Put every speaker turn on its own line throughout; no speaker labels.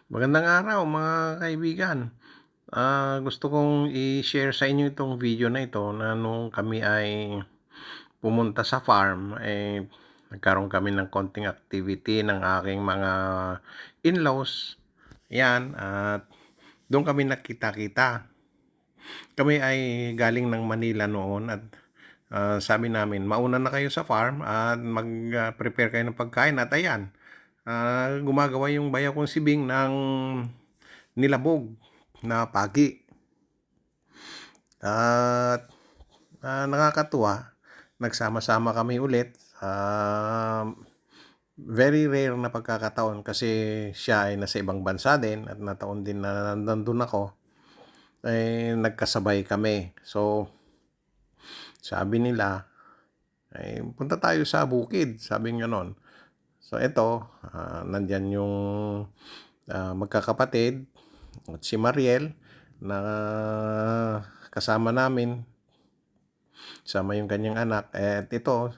Magandang araw mga kaibigan. Gusto kong i-share sa inyo itong video na ito na nung kami ay pumunta sa farm, nagkaroon kami ng konting activity ng aking mga in-laws. Yan, at doon kami nakita-kita. Kami ay galing ng Manila noon at sabi namin, mauna na kayo sa farm at mag-prepare kayo ng pagkain. At ayan, gumagawa yung bayaw kong sibing ng nilabog na pagi. At nakakatuwa, nagsama-sama kami ulit. Very rare na pagkakataon kasi siya ay nasa ibang bansa din at nataon din na nandun ako, nagkasabay kami. So, sabi nila, punta tayo sa bukid, sabi gano'n. So, ito, nandyan yung magkakapatid at si Mariel na kasama namin, sama yung kanyang anak. At ito,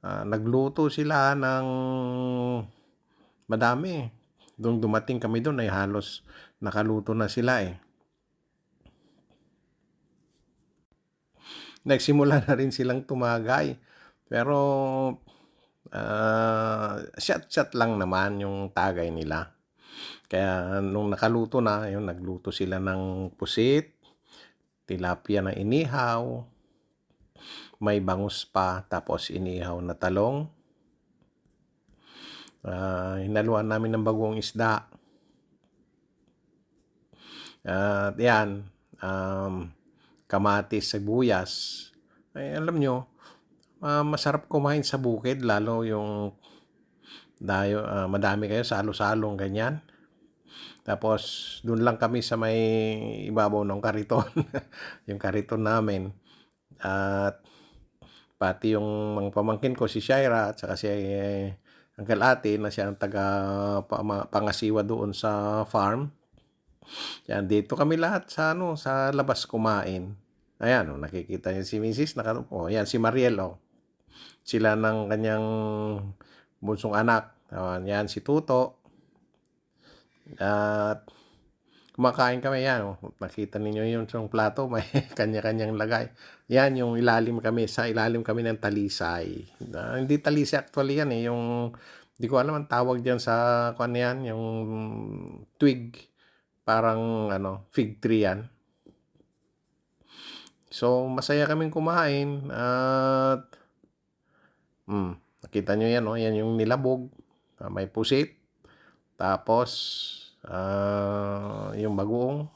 nagluto sila ng madami. Nung dumating kami doon ay halos nakaluto na sila eh. Nagsimula na rin silang tumagay. Pero shot-shot lang naman yung tagay nila. Kaya nung nakaluto na, yun, nagluto sila ng pusit, tilapia na inihaw, may bangus pa, tapos inihaw na talong. Hinaluan namin ng bagong isda. At yan, kamatis, sibuyas. Ay, alam nyo, masarap kumain sa bukid, lalo yung madami kayo, salo-salong ganyan. Tapos, dun lang kami sa may ibabaw ng kariton. Yung kariton namin. At pati yung mga pamangkin ko, si Shaira, at saka si Uncle Ate, na siya ang pangasiwa doon sa farm. Yan, dito kami lahat sa sa labas kumain. Ayan, nakikita niyo si Mrs. Nakatupo. Ayan, si Mariel, sila ng kanyang bunsong anak. Yan, si Tuto. At kumakain kami yan. Nakita ninyo yung plato, may kanya-kanyang lagay. Yan, yung sa ilalim kami ng talisay. Hindi talisay actually yan eh. Hindi ko alam ang tawag dyan sa yan, yung twig. Parang fig tree yan. So, masaya kaming kumain at nakita nyo yan, yan yung nilabog. May pusit. Tapos, yung bagoong.